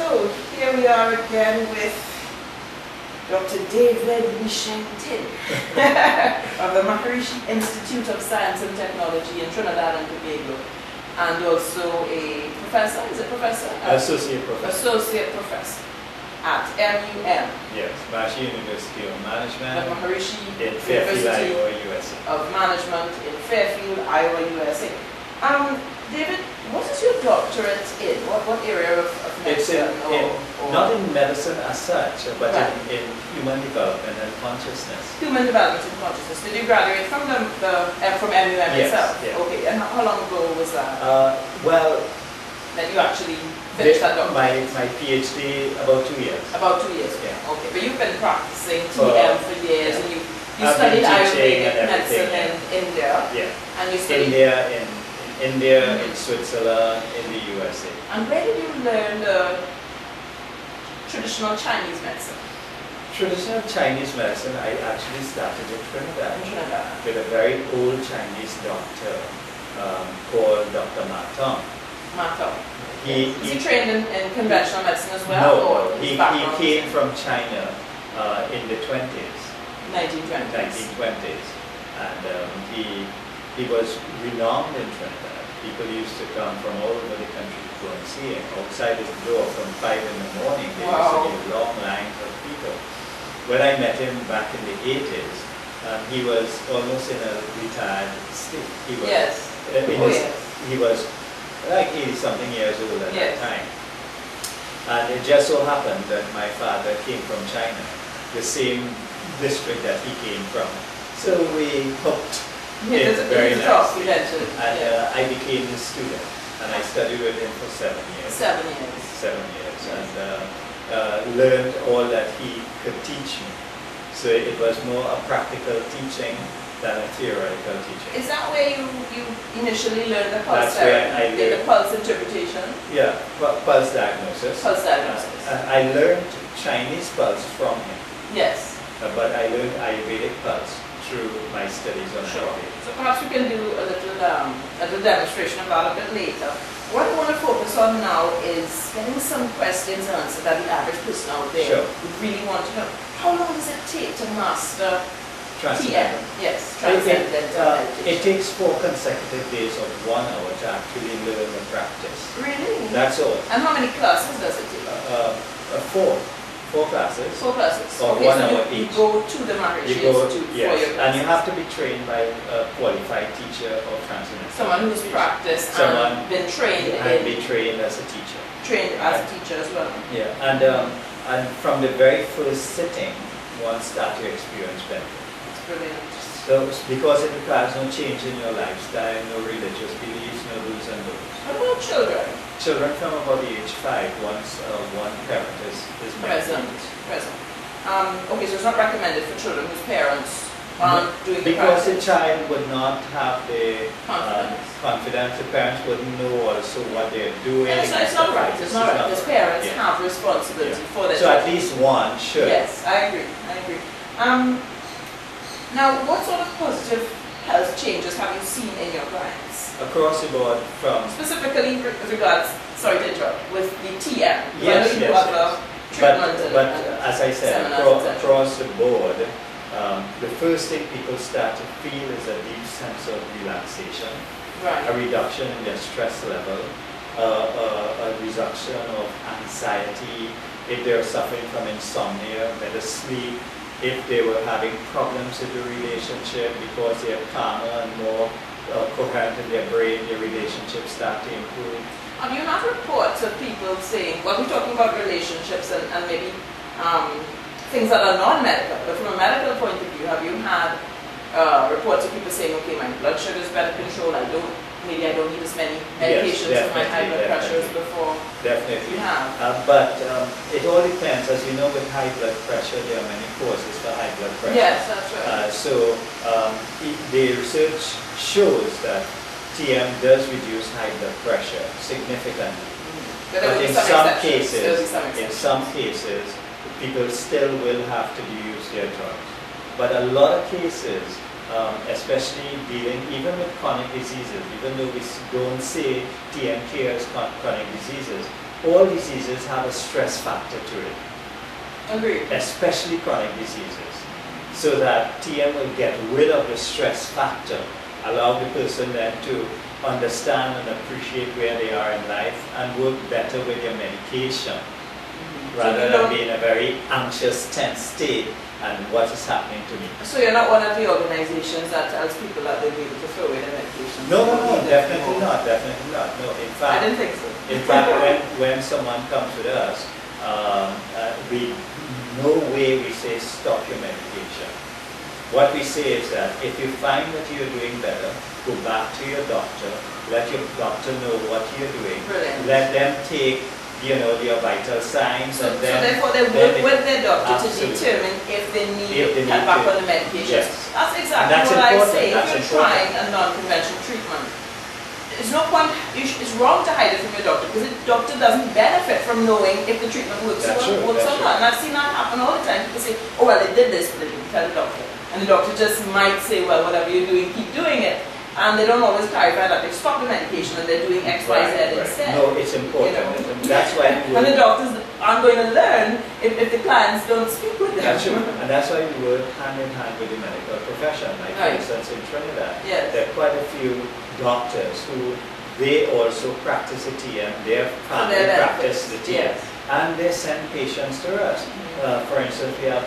So here we are again with Dr. David Lee Sheng Tin of the Maharishi Institute of Science and Technology in Trinidad and Tobago, and also a professor, is it professor? Associate professor. Associate professor at MUM. Yes, Maharishi University of Management. The Maharishi in Fairfield, University Iowa, USA. of Management in Fairfield, Iowa, USA. David, what is your doctorate in? What area of It's medicine? not in medicine as such, but Right. in human development and consciousness. Human development and consciousness. Did you graduate from from MUM Yes, itself? yeah. Okay, and how long ago was that? Well, That you actually finished that doctorate? my PhD about 2 years. About 2 years. Yeah. Okay, but you've been practicing For- TM for years, yeah. and you I've studied been teaching Ayurvedic and everything, medicine in India, Yeah, and you studied. in India, in Switzerland, in the USA. And where did you learn the traditional Chinese medicine? Traditional Chinese medicine, I actually started in Trinidad In Trinidad. with a very old Chinese doctor called Dr. Matong. Mato. He Was he trained in conventional medicine as well? No, or he his background came was from China in the 20s, 1920s. 1920s, and he was renowned in Trinidad. People used to come from all over the country to go and see him. Outside his door from 5 in the morning, there used to be long lines of people. When I met him back in the 80s, he was almost in a retired state. He was, Yes. Yes. He was like 80-something years old at Yes. that time. And it just so happened that my father came from China, the same district that he came from. So we hooked. Yeah, It's very nice. confidential. And Yeah. I became his student, and I studied with him for 7 years. 7 years. 7 years, and learned all that he could teach me. So it was more a practical teaching than a theoretical teaching. Is that where you initially learned the pulse That's where I therapy, the learned. pulse interpretation? Yeah, pulse diagnosis. Pulse diagnosis. I learned Chinese pulse from him, Yes. but I learned Ayurvedic pulse through my studies on Sure. Ayurveda. So perhaps we can do a little demonstration of that a bit later. What I want to focus on now is getting some questions answered that the average person out there Sure. would really want to know. How long does it take to master TM? Transcendental. Yes, transcendental meditation. It takes 4 consecutive days of 1 hour to actually learn and practice. Really? That's all. And how many classes does it take? 4 classes. 4 classes. Or Okay, 1 so hour you each. go to the Maharishi You go, Institute for yes, your and you classes. have to be trained by a qualified teacher of Transcendental. Someone who's practiced Someone and been trained and be trained as a teacher. trained as a teacher as well. Yeah, and from the very first sitting, one starts to experience benefit. It's brilliant. So, because it requires no change in your lifestyle, no religious beliefs, no do's and don'ts. What about children? Children from about the age 5, once one parent is Present. Okay, so it's not recommended for children whose parents aren't doing the Because the practice. child would not have the Confidence. confidence, the parents wouldn't know also what they're doing. And it's not right. It's not right. Because parents Yeah. have responsibility Yeah. for their So at children. least one should. Yes, I agree. Now, what sort of positive health changes have you seen in your clients? Across the board from... Specifically with regards, sorry to interrupt, with the TM. Yes, I know you do yes, other yes. treatments But and as I said, seminars, etc. across the board, the first thing people start to feel is a deep sense of relaxation, a Right. reduction in their stress level, a reduction of anxiety, if they're suffering from insomnia, better sleep, if they were having problems in the relationship because they're calmer and more coherent in their brain, their relationships start to improve. You have reports of people saying, well, we're talking about relationships and maybe things that are non-medical, but from a medical point of view, have you had reports of people saying, okay, my blood sugar is better controlled, maybe I don't need as many medications for my high blood pressure as before? Definitely. You have. But it all depends. As you know, with high blood pressure, there are many causes for high blood pressure. Yes, that's right. So the research shows that TM does reduce high blood pressure significantly. But But there will be in some some exceptions. cases, people still will have to use their drugs. But a lot of cases, especially dealing even with chronic diseases, even though we don't say TM cures chronic diseases, all diseases have a stress factor to it, Agreed. especially chronic diseases, so that TM will get rid of the stress factor, allow the person then to understand and appreciate where they are in life and work better with their medication, rather than be in a very anxious, tense state and what is happening to me. So you're not one of the organizations that tells people that they'll be able to throw away their medication? No, definitely not, definitely not. No, in fact, I didn't think so. In fact, when someone comes with us, we no way we say stop your medication. What we say is that if you find that you're doing better, go back to your doctor, let your doctor know what you're doing. Brilliant. Let them take, your vital signs, So, and then therefore they work with their doctor absolutely. to determine if they need If they cut need back to. on the medication. Yes. That's exactly And that's what I important. say. If That's you're important. trying a non-conventional treatment, there's no point, it's wrong to hide it from your doctor, because the doctor doesn't benefit from knowing if the treatment works That's or true, works that's or not. And I've seen that happen all the time. People say, oh well, they did this, but they didn't tell the doctor. And the doctor just might say, well, whatever you're doing, keep doing it. And they don't always clarify that they've stopped the medication and they're doing X, Y, Z instead. No, it's important. That's why we And the doctors aren't going to learn if the clients don't speak with them. That's true. And that's why we work hand in hand with the medical profession. Like for Right. instance in Trinidad, Yes. there are quite a few doctors who they also practice the TM, their family their practice the TM, yes. and they send patients to us. For instance, we have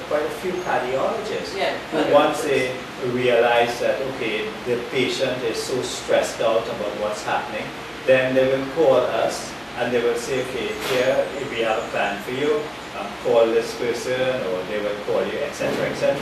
quite a few cardiologists Yeah, who once they realize that, okay, the patient is so stressed out about what's happening, then they will call us and they will say, okay, here we have a plan for you, call this person, or they will call you, etc., etc.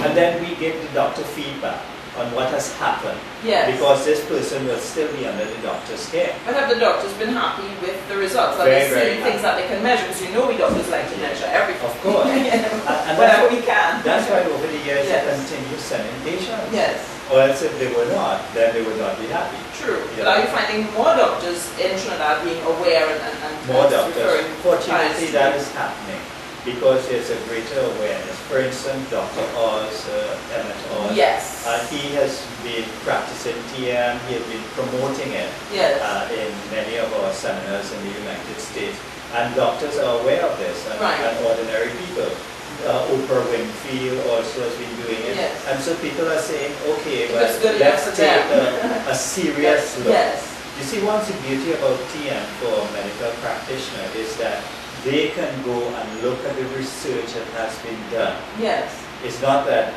And then we give the doctor feedback on what has happened, Yes. because this person will still be under the doctor's care. But have the doctors been happy with the results? Are Very, they very seeing things that they can measure? Because we doctors like to measure everything. Of course. And Whatever we can. That's why over the years Yes. they continue sending patients. Yes. Or else if they were not, then they would not be happy. True. Yeah. But are you finding more doctors in Trinidad being aware and More referring doctors. Fortunately, clients to that you? is happening because there's a greater awareness. For instance, Dr. Oz, Mehmet Oz, Yes. he has been practicing TM, he has been promoting it Yes. in many of our seminars in the United States. And doctors are aware of this, and, Right. and ordinary people. Oprah Winfrey also has been doing it. Yes. And so people are saying, okay, well, It's good enough let's for take them. a serious look. Yes. You see, once the beauty about TM for a medical practitioner is that they can go and look at the research that has been done. Yes. It's not that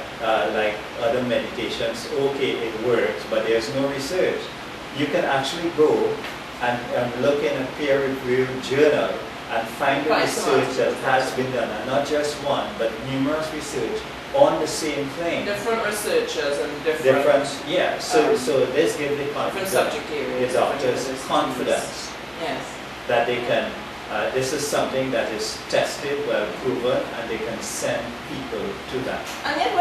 like other medications, okay, it works, but there's no research. You can actually go and look in a peer-reviewed journal and find the Right, research that has been done, and not just one, but numerous research on the same thing. Different researchers and different Yeah. So this gives the different confidence, subject the areas. doctors different confidence Yes. that they can. This is something that is tested, well proven, and they can send people to that. And yet,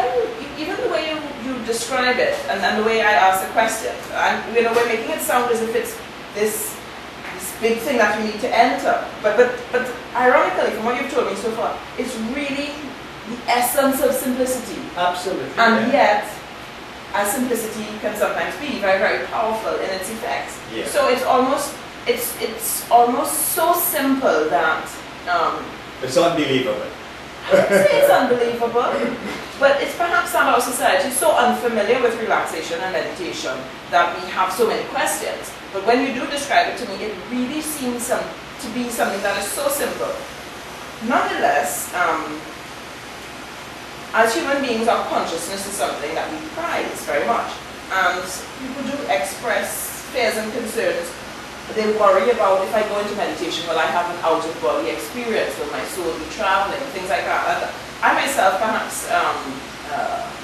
even the way you describe it, and the way I ask the question, and we're making it sound as if it's this big thing that you need to enter. But ironically, from what you've told me so far, it's really the essence of simplicity. Absolutely. And yeah. yet, as simplicity can sometimes be very, very powerful in its effects. Yeah. So it's almost so simple that It's unbelievable. I wouldn't say it's unbelievable, but it's perhaps that our society is so unfamiliar with relaxation and meditation that we have so many questions. But when you do describe it to me, it really seems to be something that is so simple. Nonetheless, as human beings, our consciousness is something that we prize very much. And people do express fears and concerns. They worry about, if I go into meditation, will I have an out-of-body experience? Will my soul be traveling? Things like that. And I myself, perhaps,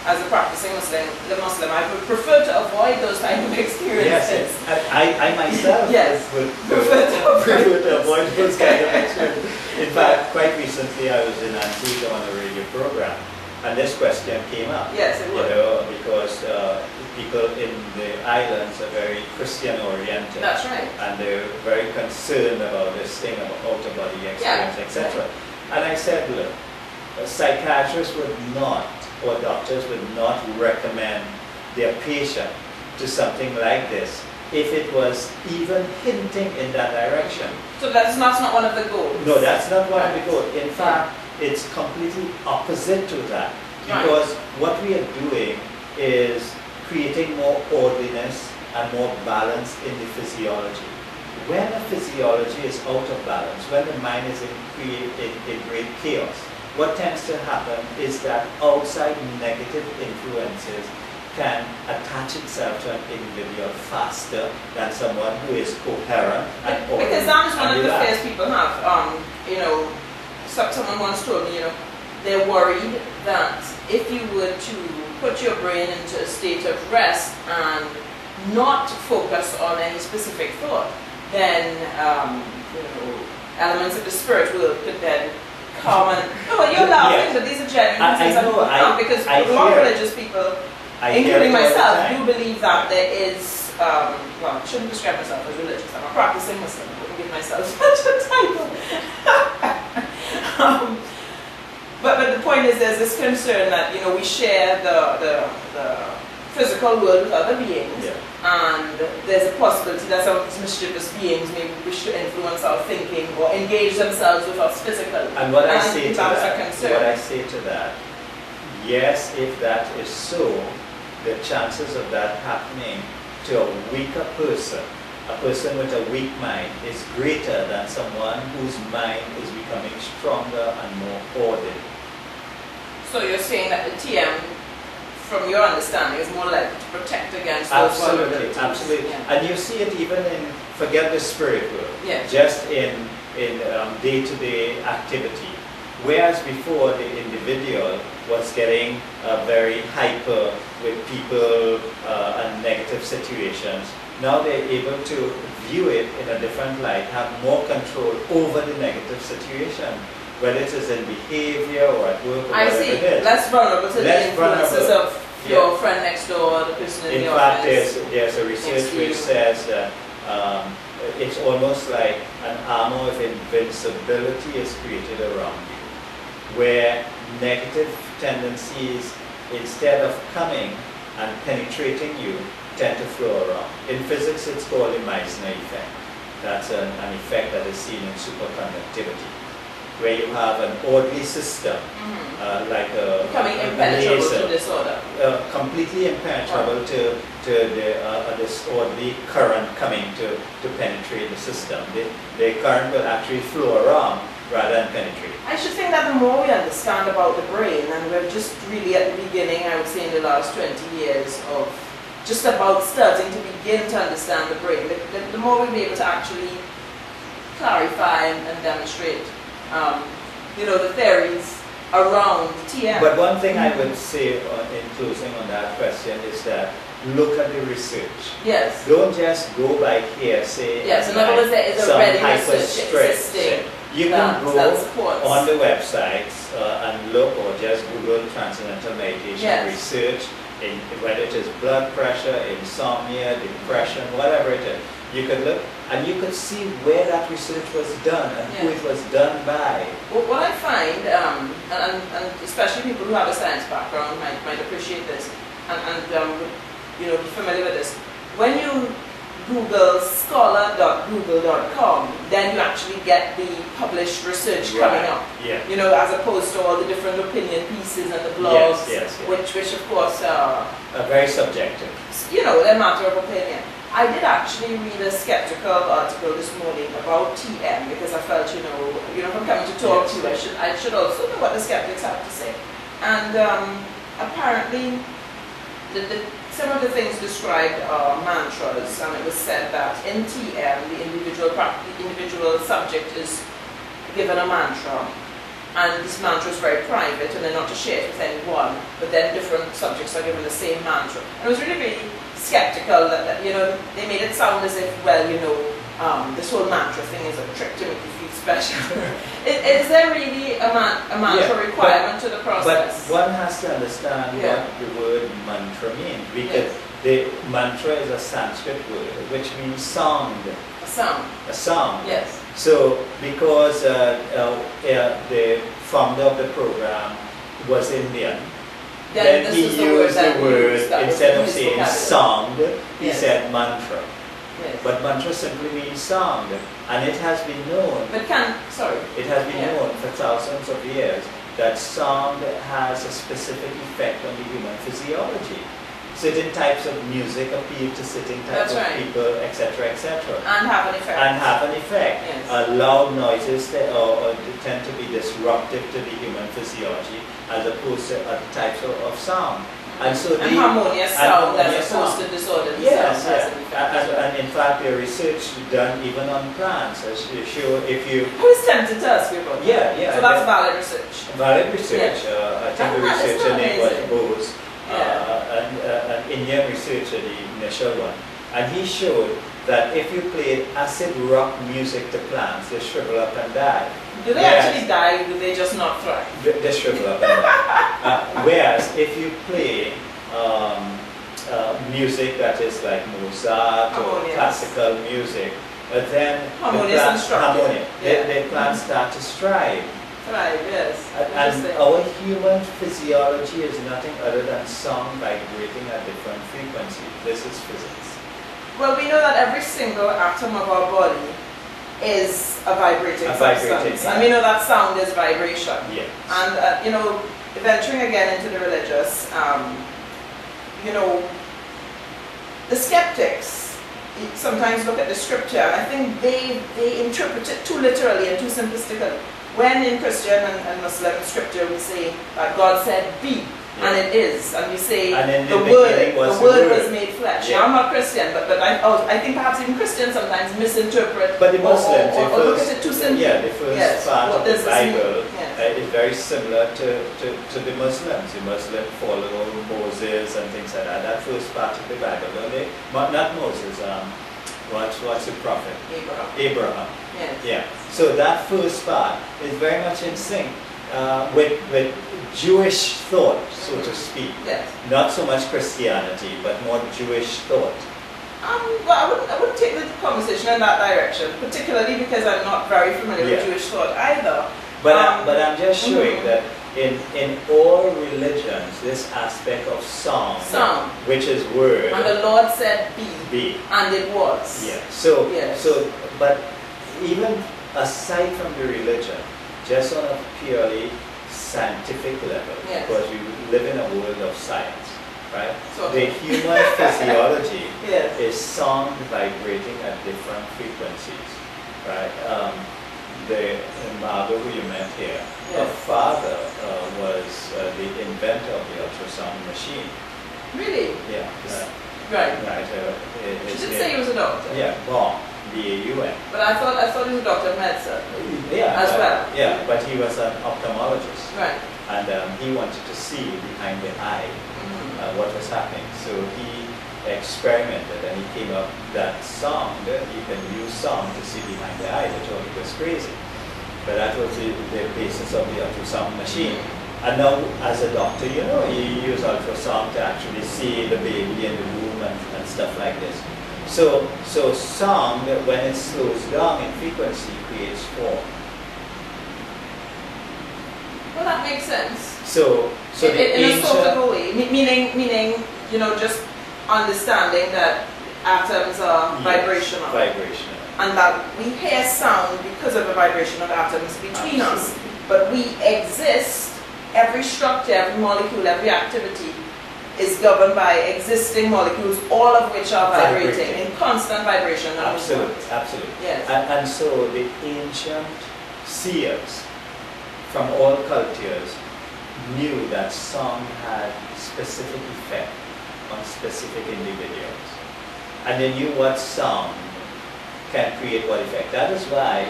as a practicing Muslim, I would prefer to avoid those type of experiences. Yes, I myself Yes. would Prefer to avoid those kind of experiences. In fact, quite recently I was in Antigua on a radio program, and this question came up. Yes, it would. Because people in the islands are very Christian oriented. That's right. And they're very concerned about this thing about out-of-body experience, Yeah. etc. And I said, look, psychiatrists would not, or doctors would not recommend their patient to something like this if it was even hinting in that direction. So that's not one of the goals? No, that's not one of the goals. In fact, it's completely opposite to that. Because what we are doing is creating more orderliness and more balance in the physiology. When the physiology is out of balance, when the mind is in great chaos, what tends to happen is that outside negative influences can attach itself to an individual faster than someone who is coherent and orderly. Because that is one of the fears people have. Someone once told me, they're worried that if you were to put your brain into a state of rest and not focus on any specific thought, then elements of the spirit will could then come and you're laughing, but these are genuine things because more religious people, including myself, do believe that there is I shouldn't describe myself as religious. I'm a practicing Muslim. I wouldn't give myself such a title. But the point is, there's this concern that we share the physical world with other beings, and there's a possibility that some of these mischievous beings may wish to influence our thinking or engage themselves with us physically. And what I say to that, yes, if that is so, the chances of that happening to a weaker person, a person with a weak mind, is greater than someone whose mind is becoming stronger and more ordered. So you're saying that the TM, from your understanding, is more likely to protect against those vulnerabilities? Absolutely. Yeah. And you see it even in, forget the spirit world, just in day-to-day activity. Whereas before the individual was getting very hyper with people and negative situations, now they're able to view it in a different light, have more control over the negative situation, whether it is in behavior or at work or whatever it is. Less vulnerable to the influences of your friend next door, the person in the office. In fact, there's a research which says that it's almost like an armor of invincibility is created around you, where negative tendencies, instead of coming and penetrating you, tend to flow around. In physics, it's called the Meissner effect. That's an effect that is seen in superconductivity, where you have an orderly system, like a becoming impenetrable to disorder. Completely impenetrable to the disorderly current coming to penetrate the system. The current will actually flow around rather than penetrate. I should think that the more we understand about the brain, and we're just really at the beginning, I would say in the last 20 years of just about starting to begin to understand the brain, the more we'll be able to actually clarify and demonstrate the theories around TM. But one thing I would say in closing on that question is that look at the research. Yes. Don't just go by hearsay. Yes, in other words, there is already research existing. You can go on the websites and look, or just Google Transcendental Meditation research, in whether it is blood pressure, insomnia, depression, whatever it is. You could look and you could see where that research was done and who it was done by. Well, what I find, and especially people who have a science background might appreciate this, and be familiar with this. When you Google scholar.google.com, then you actually get the published research coming up. As opposed to all the different opinion pieces and the blogs, which of course are very subjective. They're a matter of opinion. I did actually read a skeptical article this morning about TM because I felt, if I'm coming to talk to you, I should also know what the skeptics have to say. And apparently, some of the things described are mantras, and it was said that in TM, the individual subject is given a mantra, and this mantra is very private, and they're not to share it with anyone, but then different subjects are given the same mantra. And I was really, really skeptical that they made it sound as if, this whole mantra thing is a trick to make you feel special. Is there really a mantra requirement to the process? But one has to understand what the word mantra means, because the mantra is a Sanskrit word which means sound. A sound. A sound. Yes. So because the founder of the program was Indian, then he used the word instead of saying sound, he said mantra. Yes. But mantra simply means sound, and it has been known. But It has been known for thousands of years that sound has a specific effect on the human physiology. Certain types of music appeal to certain types of people, etc., etc. And have an effect. Yes. Loud noises they tend to be disruptive to the human physiology as opposed to other types of sound. And so harmonious sound as opposed to disordered sound. And in fact, there is research done even on plants as to show if you... Who is tempted to ask you about that? Yeah. So that's valid research. Valid research. I think the researcher name was Oz. An Indian researcher, the initial one, and he showed that if you played acid rock music to plants, they shrivel up and die. Do they actually die, or do they just not thrive? They shrivel up and die. Whereas if you play music that is like Mozart or classical music, then the plants start to strive. Right, yes. And our human physiology is nothing other than sound vibrating at different frequencies. This is physics. Well, we know that every single atom of our body is a vibrating substance. And we know that sound is vibration. Yes. And, venturing again into the religious, the skeptics sometimes look at the scripture, and I think they interpret it too literally and too simplistically. When in Christian and Muslim scripture we say that God said be, and it is, and we say the word was made flesh. Yeah. Now, I'm not Christian, but I think perhaps even Christians sometimes misinterpret but the Muslims, or look at it too simply. Yeah, the first part of the Bible is very similar to the Muslims. The Muslims follow Moses and things like that. That first part of the Bible, not Moses, what's the prophet? Abraham. Yes. Yeah. So that first part is very much in sync with Jewish thought, so to speak. Yes. Not so much Christianity, but more Jewish thought. Well, I wouldn't take the conversation in that direction, particularly because I'm not very familiar with Jewish thought either. But I'm just showing that in all religions, this aspect of sound, which is word, and the Lord said be, and it was. Yeah. So but even aside from the religion, just on a purely scientific level, because we live in a world of science, right? So the human physiology is sound vibrating at different frequencies, right? The Margot who you met here, her father was the inventor of the ultrasound machine. Really? Yeah. Right. She did say he was a doctor. Yeah, Baum, B-A-U-M. But I thought he was a doctor of medicine. Yeah. As well. Yeah, but he was an ophthalmologist. Right. And he wanted to see behind the eye what was happening. So he experimented and he came up that sound, you can use sound to see behind the eye, which all was crazy. But that was the basis of the ultrasound machine. And now, as a doctor, you use ultrasound to actually see the baby in the womb and stuff like this. So sound, when it slows down in frequency, creates form. Well, that makes sense. So in a sort of a way, meaning, just understanding that atoms are vibrational. And that we hear sound because of the vibration of atoms between us. But we exist, every structure, every molecule, every activity is governed by existing molecules, all of which are vibrating in constant vibration. Absolutely. Yes. And so the ancient seers from all cultures knew that sound had specific effect on specific individuals. And they knew what sound can create what effect. That is why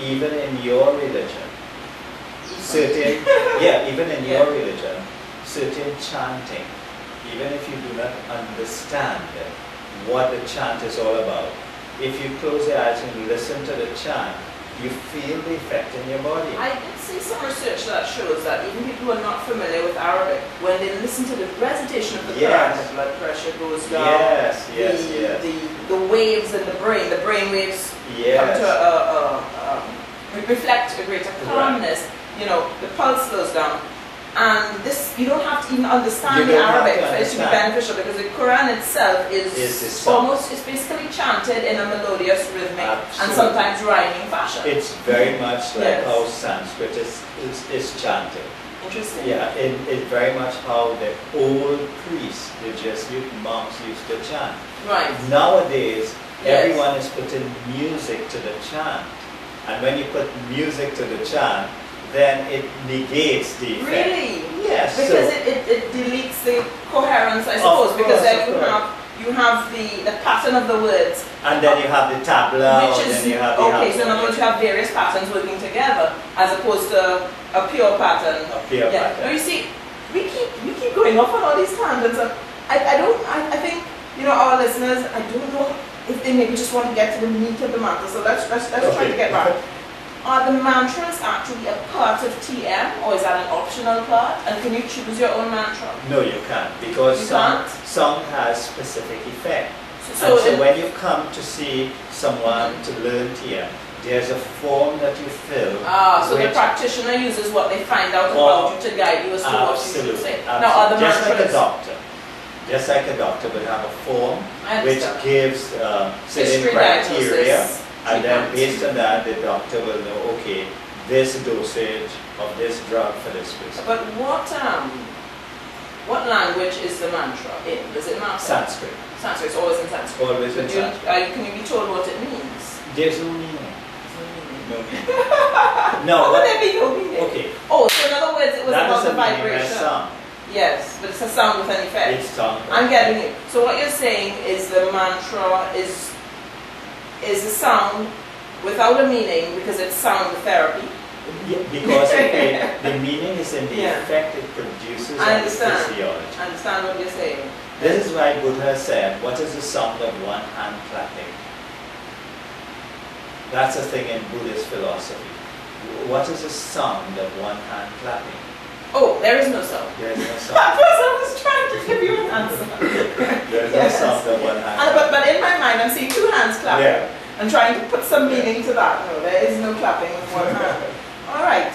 even in your religion, certain chanting, even if you do not understand what the chant is all about, if you close your eyes and listen to the chant, you feel the effect in your body. I did see some research that shows that even people who are not familiar with Arabic, when they listen to the recitation of the Quran, the blood pressure goes down. The waves in the brain waves come to reflect a greater calmness. The pulse slows down. And this, you don't have to even understand the Arabic for it to be beneficial, because the Quran itself is almost, it's basically chanted in a melodious, rhythmic, and sometimes rhyming fashion. It's very much like how Sanskrit is chanted. Interesting. Yeah, it's very much how the old priests, the Jesuit monks used to chant. Right. Nowadays, everyone is putting music to the chant. And when you put music to the chant, then it negates the effect. Really? Yes. Because it deletes the coherence, I suppose, because then you have the pattern of the words. And then you have the tabla, which is, and then you have the okay, so in other words you have various patterns working together, as opposed to a pure pattern. A pure pattern. Now you see, we keep going off on all these tangents, and I think, you know, our listeners, I don't know if they maybe just want to get to the meat of the matter, so let's try to get back. Are the mantras actually a part of TM, or is that an optional part? And can you choose your own mantra? No, you can't, because some has specific effect. So when you come to see someone to learn TM, there's a form that you fill. So the practitioner uses what they find out about you to guide you as to what you should say. Now, are the just mantras... like a doctor. Just like a doctor would have a form which gives certain criteria. And then based on that, the doctor will know, okay, this dosage of this drug for this person. But what language is the mantra in? Does it matter? Sanskrit. Sanskrit, it's always in Sanskrit. Always in Sanskrit. Can you be told what it means? There's no meaning. No meaning. No. How would there be no meaning? Okay. Oh, so in other words, it was about the vibration. Sound. Yes, but it's a sound with an effect. It's sound. I'm getting it. So what you're saying is the mantra is a sound without a meaning, because it's sound therapy. Yeah, because the meaning is in the effect it produces on the physiology. I understand what you're saying. This is why Buddha said, what is the sound of one hand clapping? That's a thing in Buddhist philosophy. What is the sound of one hand clapping? Oh, there is no sound. There is no sound. I was trying to give you an answer. There is no sound of one hand. But in my mind, I'm seeing two hands clapping. I'm trying to put some meaning to that. No, there is no clapping with one hand. All right.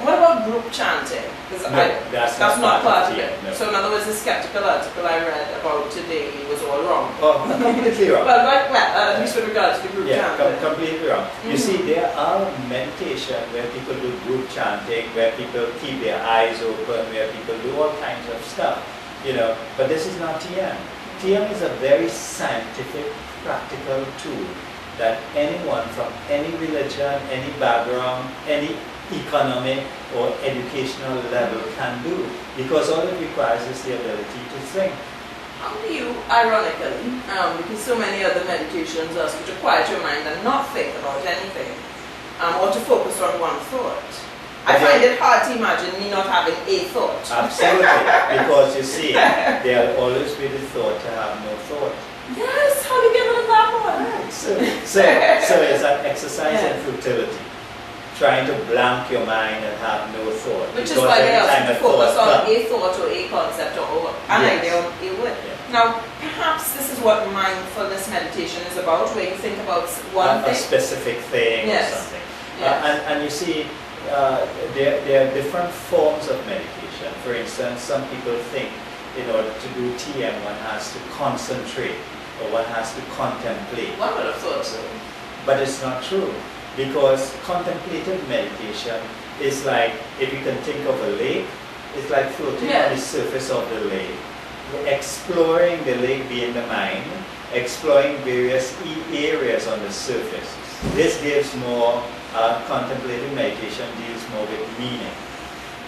What about group chanting? Because that's not part of it. No. So in other words, the skeptical article I read about today was all wrong. Oh, completely wrong. Well, at least with regard to the group chanting. Completely wrong. You see, there are meditation where people do group chanting, where people keep their eyes open, where people do all kinds of stuff. You know, but this is not TM. TM is a very scientific, practical tool that anyone from any religion, any background, any economic or educational level can do, because all it requires is the ability to think. How do you, ironically, because so many other meditations ask you to quiet your mind and not think about anything, or to focus on one thought. I find it hard to imagine me not having a thought. Absolutely, because you see, there will always be the thought to have no thought. Yes, how do you get rid of that one? Right. So it's an exercise in futility, trying to blank your mind and have no thought. Which is why they ask you to focus on a thought or a concept or an idea or a word. Yeah. Now, perhaps this is what mindfulness meditation is about, where you think about one thing. A specific thing or something. Yes. And you see, there are different forms of meditation. For instance, some people think in order to do TM, one has to concentrate or one has to contemplate. One would have thought so. But it's not true, because contemplative meditation is like, if you can think of a lake, it's like floating on the surface of the lake. Exploring the lake being the mind, exploring various areas on the surface. This gives more, contemplative meditation deals more with meaning.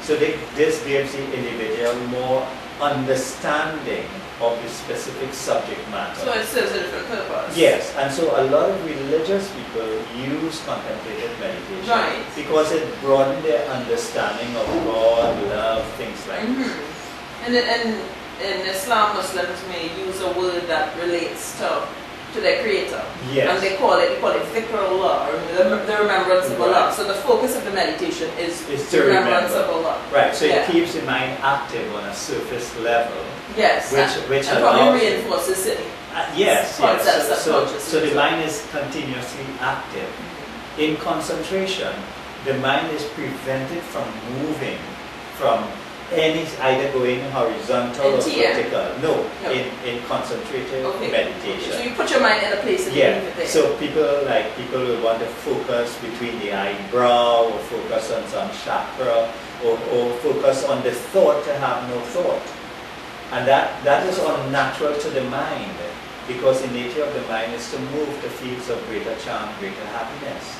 So this gives the individual more understanding of the specific subject matter. So it serves a different purpose. Yes, and so a lot of religious people use contemplative meditation because it broadens their understanding of God, love, things like this. And in Islam, Muslims may use a word that relates to their creator. Yes. And they call it dhikrullah, or the remembrance of Allah. So the focus of the meditation is the remembrance of Allah. Right, so it keeps the mind active on a surface level. Yes, which and probably reinforces it. Yes. So the mind is continuously active. In concentration, the mind is prevented from moving from any, either going horizontal or TM. vertical. No, No. in concentrated Okay. meditation. So you put your mind in a place and you leave it there. So people will want to focus between the eyebrow, or focus on some chakra, or focus on the thought to have no thought. And that is unnatural to the mind, because the nature of the mind is to move to fields of greater charm, greater happiness.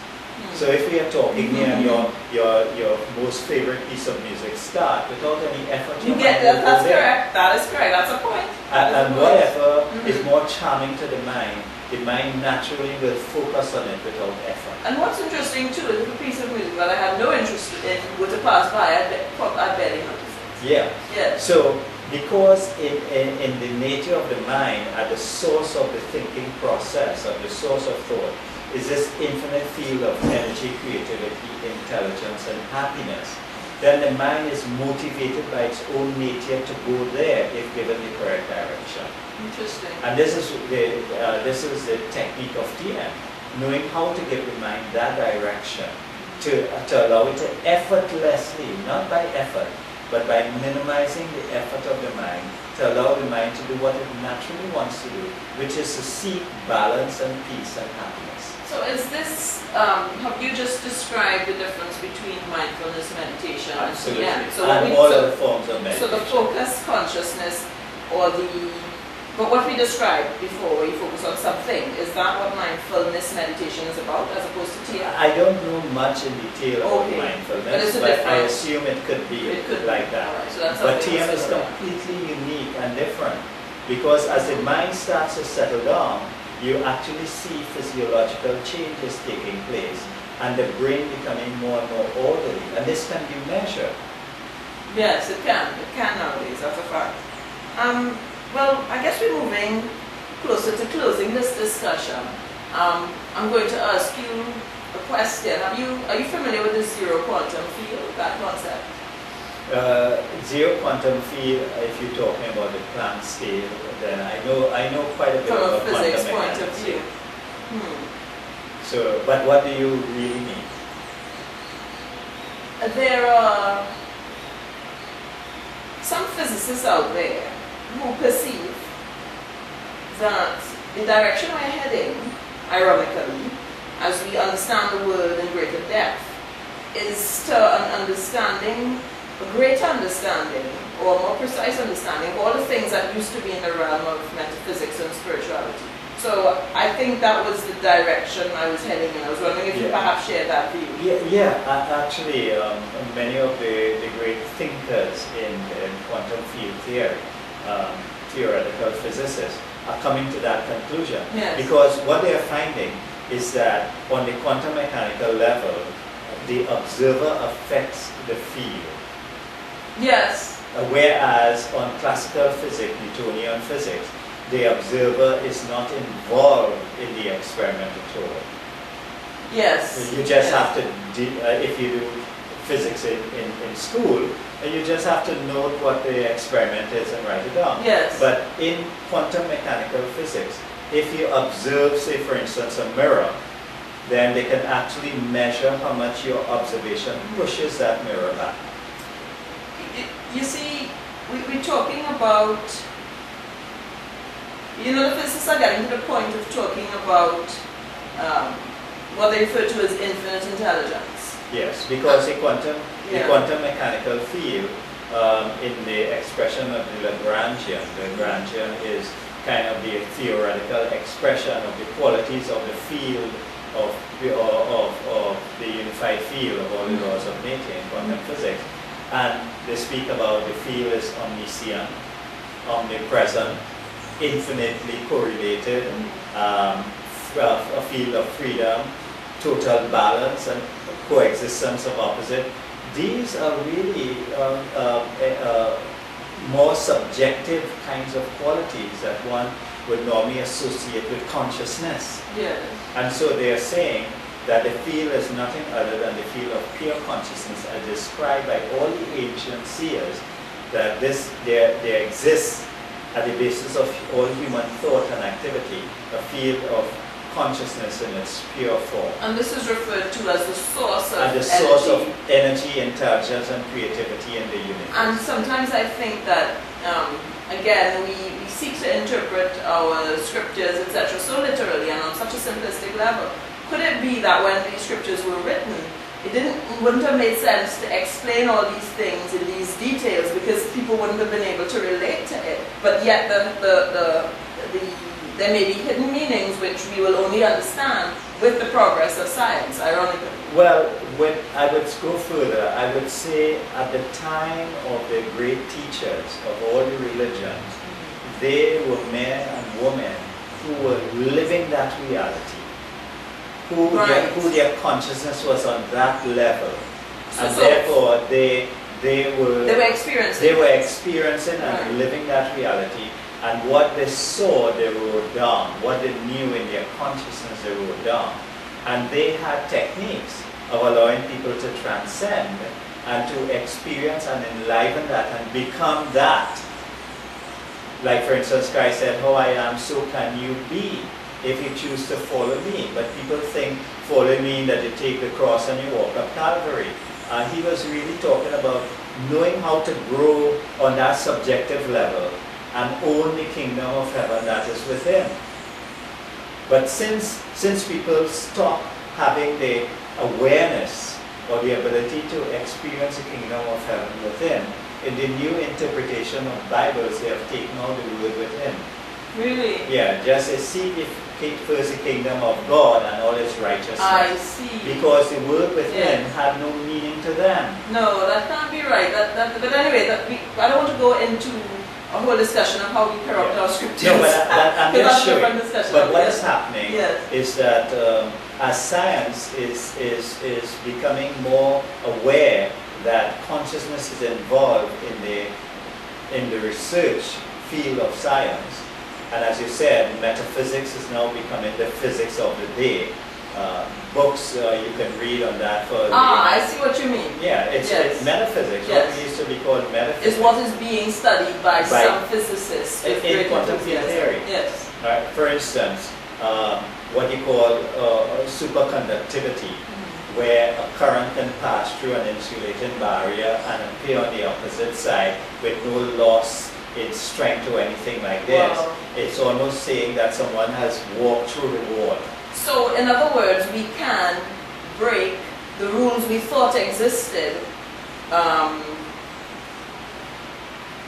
So if we are talking here and your most favorite piece of music start without any effort, You get that, that's correct. That is correct. That's a point. And whatever is more charming to the mind naturally will focus on it without effort. And what's interesting too is the piece of music that I had no interest in would have passed by, I barely noticed it. Yeah. Yeah. So because in the nature of the mind, at the source of the thinking process, of the source of thought, is this infinite field of energy, creativity, intelligence, and happiness, then the mind is motivated by its own nature to go there if given the correct direction. Interesting. And this is the technique of TM, knowing how to give the mind that direction to allow it to effortlessly, not by effort, but by minimizing the effort of the mind, to allow the mind to do what it naturally wants to do, which is to seek balance and peace and happiness. So is this, have you just described the difference between mindfulness meditation and Absolutely. TM? And all other forms of meditation. So the focus consciousness, or but what we described before, where you focus on something, is that what mindfulness meditation is about, as opposed to TM? I don't know much in detail about But mindfulness, it's but I assume it could be like that. Right, so that's but something TM is similar. completely unique and different, because as the mind starts to settle down, you actually see physiological changes taking place, and the brain becoming more and more orderly, and this can be measured. Yes, it can nowadays, that's a fact. Well, I guess we're moving closer to closing this discussion. I'm going to ask you a question. Are you familiar with the zero quantum field, that concept? Zero quantum field, if you're talking about the Planck scale, then I know quite a bit From a about quantum physics mechanics. point of view. So, but what do you really mean? There are some physicists out there who perceive that the direction we're heading, ironically, as we understand the world in greater depth, is to an understanding, a greater understanding, or a more precise understanding of all the things that used to be in the realm of metaphysics and spirituality. So I think that was the direction I was heading in. I was wondering if you perhaps share that view. Actually, many of the great thinkers in quantum field theory, theoretical physicists, are coming to that conclusion. Yes. Because Because what they are finding is that on the quantum mechanical level, the observer affects the field. Yes. Whereas on classical physics, Newtonian physics, the observer is not involved in the experiment at all. Yes. You just have to, if you do physics in school, you just have to note what the experiment is and write it down. Yes. But in quantum mechanical physics, if you observe, say for instance, a mirror, then they can actually measure how much your observation pushes that mirror back. You see, we're talking about, the physicists are getting to the point of talking about what they refer to as infinite intelligence. Yes, because the quantum mechanical field, in the expression of the Lagrangian is kind of the theoretical expression of the qualities of the field of the unified field of all the laws of nature in quantum physics. And they speak about the field is omniscient, omnipresent, infinitely correlated, a field of freedom, total balance, and coexistence of opposite. These are really more subjective kinds of qualities that one would normally associate with consciousness. Yes. And so they are saying that the field is nothing other than the field of pure consciousness as described by all the ancient seers, that there exists at the basis of all human thought and activity a field of consciousness in its pure form. And this is referred to as the source of And the energy. source of energy, intelligence, and creativity in the universe. And sometimes I think that, again, we seek to interpret our scriptures, etc., so literally and on such a simplistic level. Could it be that when these scriptures were written, it wouldn't have made sense to explain all these things in these details because people wouldn't have been able to relate to it? But yet there may be hidden meanings which we will only understand with the progress of science, ironically. Well, I would go further. I would say at the time of the great teachers of all the religions, they were men and women who were living that reality, who their consciousness was on that level, and therefore they were experiencing and living that reality. And what they saw, they wrote down. What they knew in their consciousness, they wrote down. And they had techniques of allowing people to transcend and to experience and enliven that and become that. Like for instance, Christ said, "How I am, so can you be if you choose to follow me." But people think follow means that you take the cross and you walk up Calvary. And he was really talking about knowing how to grow on that subjective level and own the kingdom of heaven that is within. But since people stop having the awareness or the ability to experience the kingdom of heaven within, in the new interpretation of Bibles, they have taken out the word within. Really? Yeah, just as seek first the kingdom of God and all its righteousness. I see. Because the word within had no meaning to them. No, that can't be right. But anyway, I don't want to go into a whole discussion of how we corrupt our scriptures. No, but I'm just showing. But what is happening is that as science is becoming more aware that consciousness is involved in the research field of science, and as you said, metaphysics is now becoming the physics of the day. Books you can read on that for I see what you mean. Yeah, it's metaphysics. Yes. What used to be called metaphysics. Is what is being studied by some physicists in quantum field theory. Yes. For instance, what you call superconductivity, where a current can pass through an insulating barrier and appear on the opposite side with no loss in strength or anything like this. Wow. It's almost saying that someone has walked through the wall. So, in other words, we can break the rules we thought existed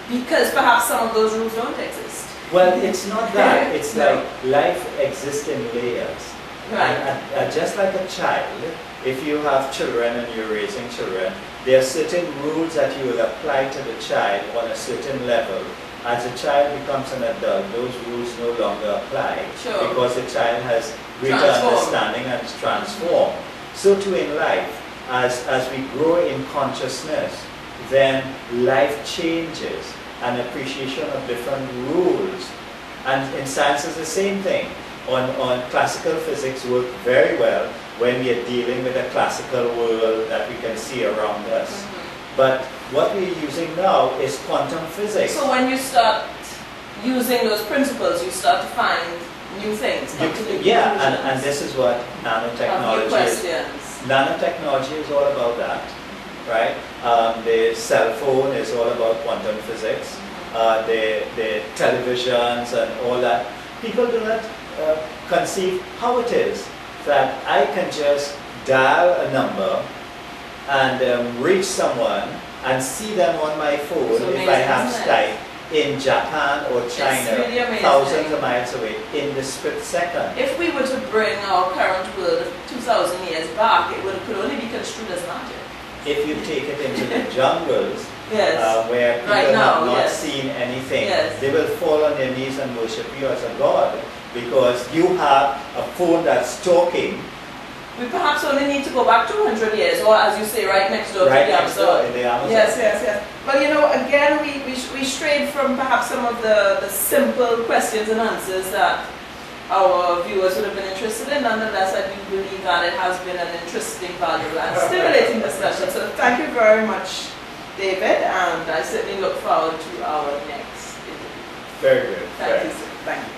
because perhaps some of those rules don't exist. Well, it's not that. It's like life exists in layers. Right. And just like a child, if you have children and you're raising children, there are certain rules that you will apply to the child on a certain level. As the child becomes an adult, those rules no longer apply because the child has greater understanding and is transformed. So too in life, as we grow in consciousness, then life changes and appreciation of different rules. And in science is the same thing. On classical physics work very well when we are dealing with a classical world that we can see around us. But what we're using now is quantum physics. So when you start using those principles, you start to find new things. And this is what nanotechnology is. Nanotechnology is all about that, right? The cell phone is all about quantum physics. The televisions and all that. People do not conceive how it is that I can just dial a number and reach someone and see them on my phone if I have Skype in Japan or China, really thousands of miles away, in the split second. If we were to bring our current world 2,000 years back, it could only be construed as magic. If you take it into the jungles, where people right now, have not seen anything, they will fall on their knees and worship you as a god, because you have a phone that's talking. We perhaps only need to go back 200 years, or as you say, right next door to the Amazon. In the Amazon. Yes. But you know, again, we strayed from perhaps some of the simple questions and answers that our viewers would have been interested in. Nonetheless, I do believe that it has been an interesting, valuable, and stimulating discussion. So thank you very much, David, and I certainly look forward to our next interview. Very good. Thank you, sir. Thank you.